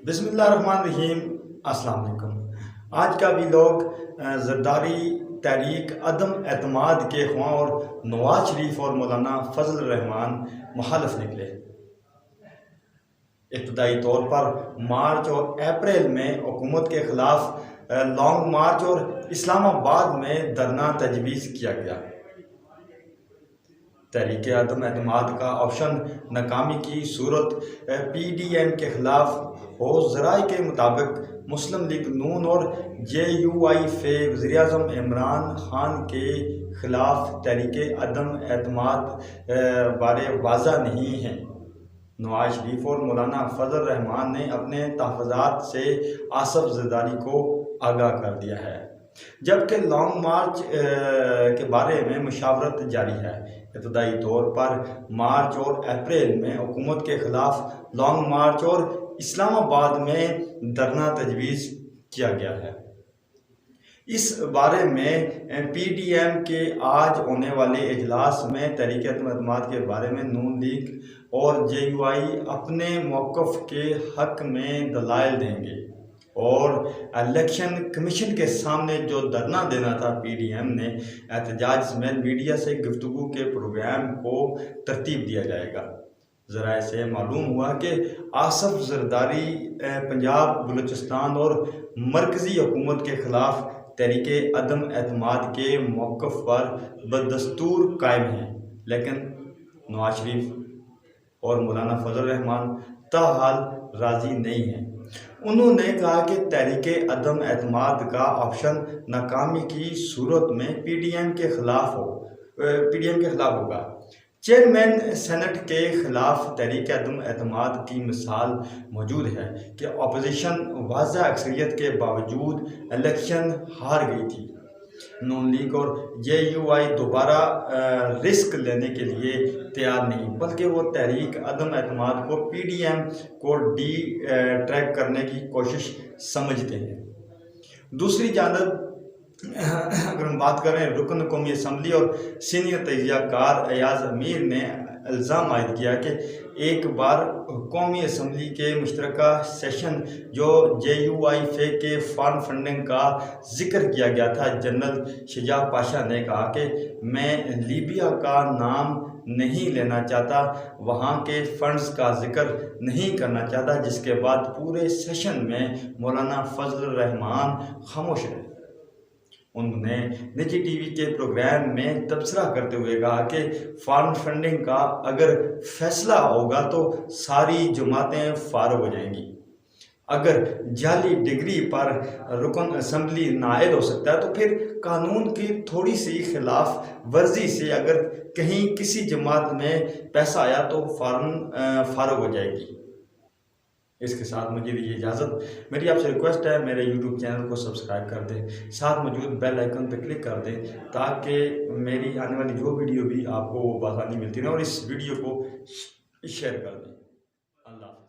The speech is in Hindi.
बिस्मिल्लाहिर्रहमानिर्रहीम। अस्सलाम वालेकुम। आज का भी लोग ज़रदारी तहरीक अदम एतमाद के ख्वां और नवाज शरीफ और मौलाना फजल रहमान मुखालिफ निकले। इब्तदाई तौर पर मार्च और अप्रैल में हुकूमत के ख़िलाफ़ लॉन्ग मार्च और इस्लामाबाद में धरना तजवीज़ किया गया। तहरीक अदम एतमाद का ऑप्शन नाकामी की सूरत PDM के ख़िलाफ़ हो। ज़राए के मुताबिक मुस्लिम लीग नून और JUI फे वज़ीर-ए-आज़म इमरान खान के ख़िलाफ़ तहरीक अदम एतमाद बारे वाज़ा नहीं है। नवाज शरीफ और मौलाना फजल रहमान ने अपने तहफ़्फ़ुज़ात से आसफ़ ज़रदारी को आगाह कर दिया है, जबकि लॉन्ग मार्च के बारे में मुशावरत जारी है। इब्तदाई तौर पर मार्च और अप्रैल में हुकूमत के ख़िलाफ़ लॉन्ग मार्च और इस्लामाबाद में धरना तजवीज़ किया गया है। इस बारे में PDM के आज होने वाले इजलास में तहरीक अदम एतमाद के बारे में नून लीग और JUI अपने मौक़िफ़ के हक़ में दलाइल देंगे और इलेक्शन कमीशन के सामने जो धरना देना था PDM ने, एहतजाज समेत मीडिया से गुफ्तगू के प्रोग्राम को तरतीब दिया जाएगा। ज़राए से मालूम हुआ कि आसफ़ ज़रदारी पंजाब, बलूचिस्तान और मरकज़ी हुकूमत के ख़िलाफ़ तहरीक अदम एतमाद के मौक़िफ़ पर बदस्तूर कायम हैं, लेकिन नवाज शरीफ और मौलाना फजल रहमान ताहाल राज़ी नहीं हैं। उन्होंने कहा कि तहरीक अदम एतमाद का ऑप्शन नाकामी की सूरत में PDM के ख़िलाफ़ होगा। चेयरमैन सेनेट के ख़िलाफ़ तहरीक अदम एतमाद की मिसाल मौजूद है कि अपोजिशन वाज़ह अक्सरियत के बावजूद इलेक्शन हार गई थी। नून लीग और JUI दोबारा रिस्क लेने के लिए तैयार नहीं, बल्कि वो तहरीक अदम एतमाद को PDM को ट्रैक करने की कोशिश समझते हैं। दूसरी जानब अगर हम बात करें, रुकन कौमी असम्बली और सीनियर तजियाकार अयाज अमीर ने इल्ज़ाम आयद किया कि एक बार कौमी असम्बली के मुश्तरका सेशन जो JUI फे के फॉरेन फंडिंग का जिक्र किया गया था, जनरल शुजा पाशा ने कहा कि मैं लीबिया का नाम नहीं लेना चाहता, वहाँ के फंड्स का जिक्र नहीं करना चाहता, जिसके बाद पूरे सेशन में मौलाना फजल रहमान खामोश रहे। उन्होंने निजी TV के प्रोग्राम में तबसरा करते हुए कहा कि फॉरेन फंडिंग का अगर फैसला होगा तो सारी जमातें फारग हो जाएंगी। अगर जाली डिग्री पर रुकन असम्बली नायद हो सकता है, तो फिर कानून की थोड़ी सी खिलाफ वर्जी से अगर कहीं किसी जमात में पैसा आया तो फौरन फारग हो जाएगी। इसके साथ मुझे दीजिए इजाज़त। मेरी आपसे रिक्वेस्ट है, मेरे YouTube चैनल को सब्सक्राइब कर दें, साथ मौजूद बेल आइकन पर क्लिक कर दें, ताकि मेरी आने वाली जो वीडियो भी आपको आसानी मिलती रहे, और इस वीडियो को शेयर कर दें। अल्लाह।